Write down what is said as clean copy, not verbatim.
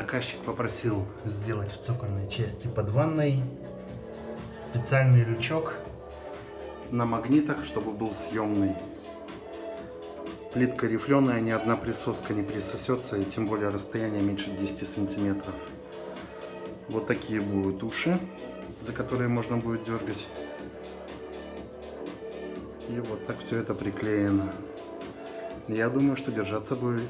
Заказчик попросил сделать в цокольной части под ванной специальный лючок на магнитах, чтобы был съемный. Плитка рифленая, ни одна присоска не присосется, и тем более расстояние меньше 10 сантиметров. Вот такие будут уши, за которые можно будет дергать. И вот так все это приклеено. Я думаю, что держаться будет.